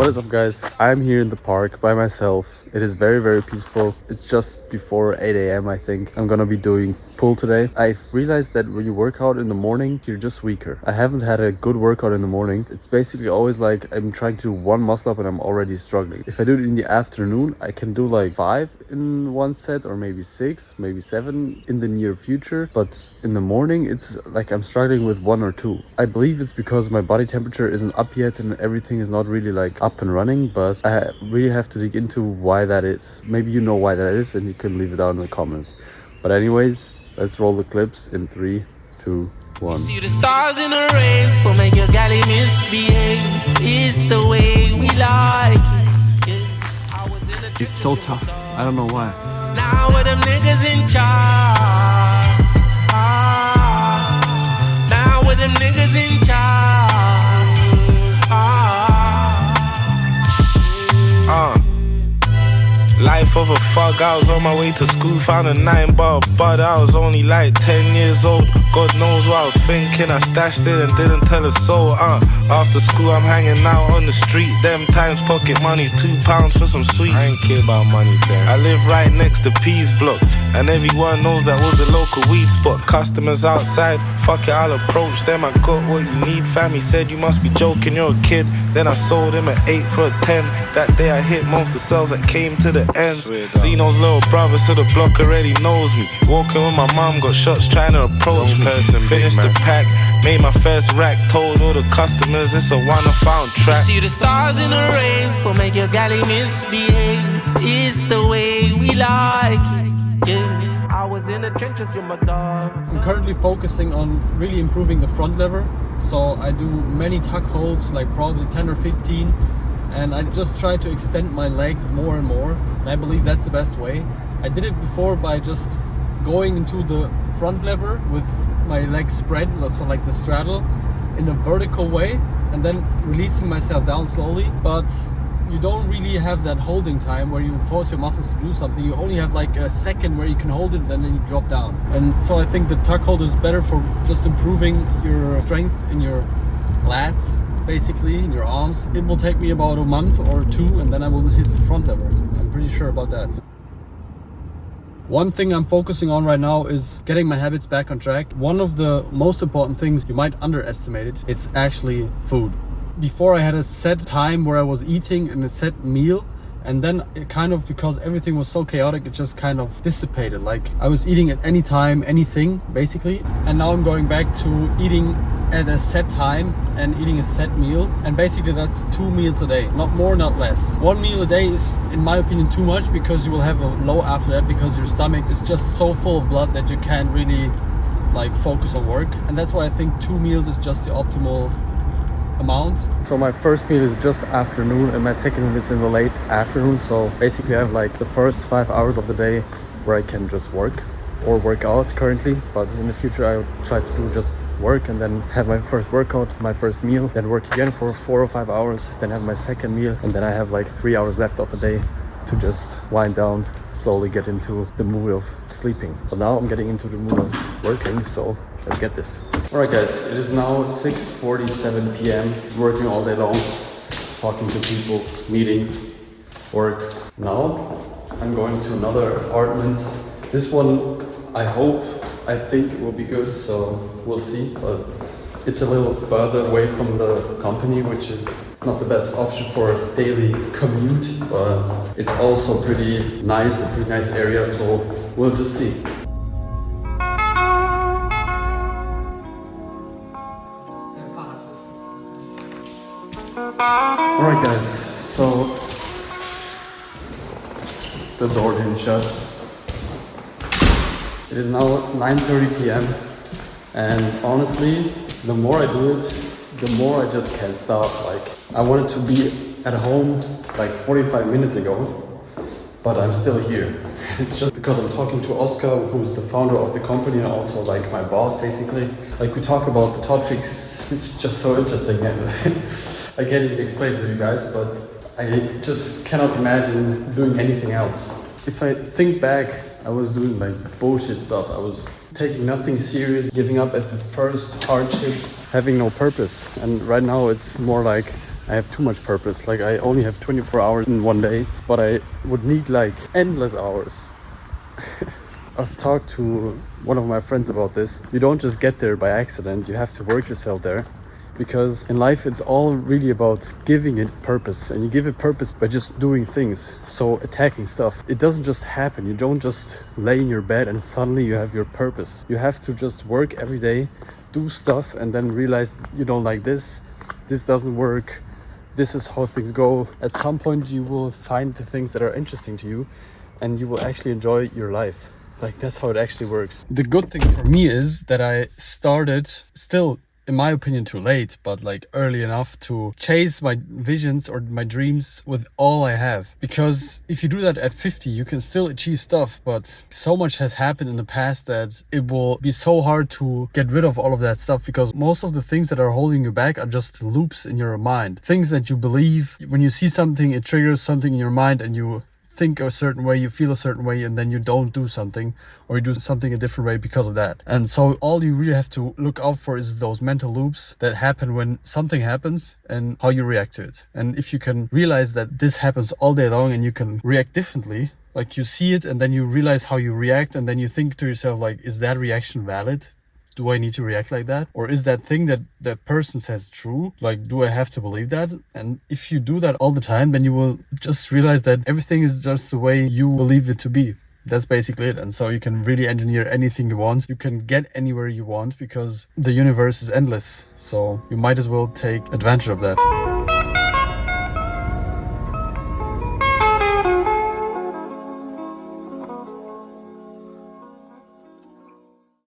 What is up, guys? I'm here in the park by myself. It is very, very peaceful. It's just before 8 a.m. I think. I'm gonna be doing pull today. I've realized that when you work out in the morning, you're just weaker. I haven't had a good workout in the morning. It's basically always like I'm trying to do one muscle up and I'm already struggling. If I do it in the afternoon, I can do like 5 in one set or maybe 6, maybe 7 in the near future. But in the morning, it's like I'm struggling with 1 or 2. I believe it's because my body temperature isn't up yet and everything is not really like up and running, but I really have to dig into why that is. Maybe you know why that is and you can leave it down in the comments. But anyways, let's roll the clips in 3, 2, 1. See the stars in the rain for make your galley misbehave. It's the way we like it. It's so tough. I don't know why. Now with them niggas in charge. Now with them niggas in charge. Life of a fuck, I was on my way to school, found a 9-bar bud, I was only like 10 years old. God knows what I was thinking, I stashed it and didn't tell a soul. After school I'm hanging out on the street, them times pocket money's £2 for some sweets. I ain't care about money then. I live right next to Peas Block, and everyone knows that was the local weed spot. Customers outside, fuck it, I'll approach them. I got what you need, fam. He said you must be joking, you're a kid. Then I sold him at 8 for a 10. That day I hit most of the sales that came to the ends. Zeno's little brother, so the block already knows me. Walking with my mom, got shots trying to approach me. Finished the pack, made my first rack. Told all the customers it's a one-I-found track. You see the stars in the rain for make your galley misbehave. It's the way we like it. Yeah, I was in the trenches with my dog. I'm currently focusing on really improving the front lever. So I do many tuck holds, like probably 10 or 15. And I just try to extend my legs more and more. And I believe that's the best way. I did it before by just going into the front lever with my legs spread, so like the straddle, in a vertical way, and then releasing myself down slowly. But you don't really have that holding time where you force your muscles to do something. You only have like a second where you can hold it and then you drop down. And so I think the tuck hold is better for just improving your strength in your lats, basically in your arms. It will take me about a month or 2 and then I will hit the front lever. I'm pretty sure about that. One thing I'm focusing on right now is getting my habits back on track. One of the most important things, you might underestimate it, it's actually food. Before I had a set time where I was eating in a set meal, and then it kind of, because everything was so chaotic, it just kind of dissipated. Like I was eating at any time, anything basically. And now I'm going back to eating at a set time and eating a set meal. And basically that's 2 meals a day, not more, not less. 1 meal a day is, in my opinion, too much, because you will have a low after that, because your stomach is just so full of blood that you can't really like focus on work. And that's why I think 2 meals is just the optimal amount. So my first meal is just afternoon and my second meal is in the late afternoon. So basically I have like the first 5 hours of the day where I can just work or work out currently, but in the future I try to do just work and then have my first workout, my first meal, then work again for 4 or 5 hours, then have my second meal, and then I have like 3 hours left of the day to just wind down, slowly get into the mood of sleeping. But now I'm getting into the mood of working, so let's get this. Alright guys, it is now 6:47 p.m. working all day long, talking to people, meetings, work. Now I'm going to another apartment. This one I think it will be good, so we'll see. But it's a little further away from the company, which is not the best option for a daily commute, but it's also pretty nice, a pretty nice area, so we'll just see. Alright guys, so the door didn't shut. It is now 9:30 p.m. and honestly, the more I do it, the more I just can't stop. Like, I wanted to be at home like 45 minutes ago, but I'm still here. It's just because I'm talking to Oscar, who's the founder of the company and also like my boss basically. Like, we talk about the topics, it's just so interesting and I can't even explain to you guys, but I just cannot imagine doing anything else. If I think back, I was doing like bullshit stuff. I was taking nothing serious, giving up at the first hardship, having no purpose. And right now it's more like I have too much purpose. Like I only have 24 hours in one day, but I would need like endless hours. I've talked to one of my friends about this. You don't just get there by accident, you have to work yourself there. Because in life it's all really about giving it purpose, and you give it purpose by just doing things. So attacking stuff, it doesn't just happen. You don't just lay in your bed and suddenly you have your purpose. You have to just work every day, do stuff, and then realize you don't like this doesn't work, this is how things go. At some point you will find the things that are interesting to you and you will actually enjoy your life. Like that's how it actually works. The good thing for me is that I started still, in my opinion, too late, but like early enough to chase my visions or my dreams with all I have. Because if you do that at 50, you can still achieve stuff, but so much has happened in the past that it will be so hard to get rid of all of that stuff, because most of the things that are holding you back are just loops in your mind. Things that you believe. When you see something, it triggers something in your mind and you think a certain way, you feel a certain way, and then you don't do something, or you do something a different way because of that. And so all you really have to look out for is those mental loops that happen when something happens and how you react to it. And if you can realize that this happens all day long and you can react differently, like you see it and then you realize how you react, and then you think to yourself like, is that reaction valid? Do I need to react like that? Or is that thing that that person says true? Like, do I have to believe that? And if you do that all the time, then you will just realize that everything is just the way you believe it to be. That's basically it. And so you can really engineer anything you want. You can get anywhere you want because the universe is endless. So you might as well take advantage of that.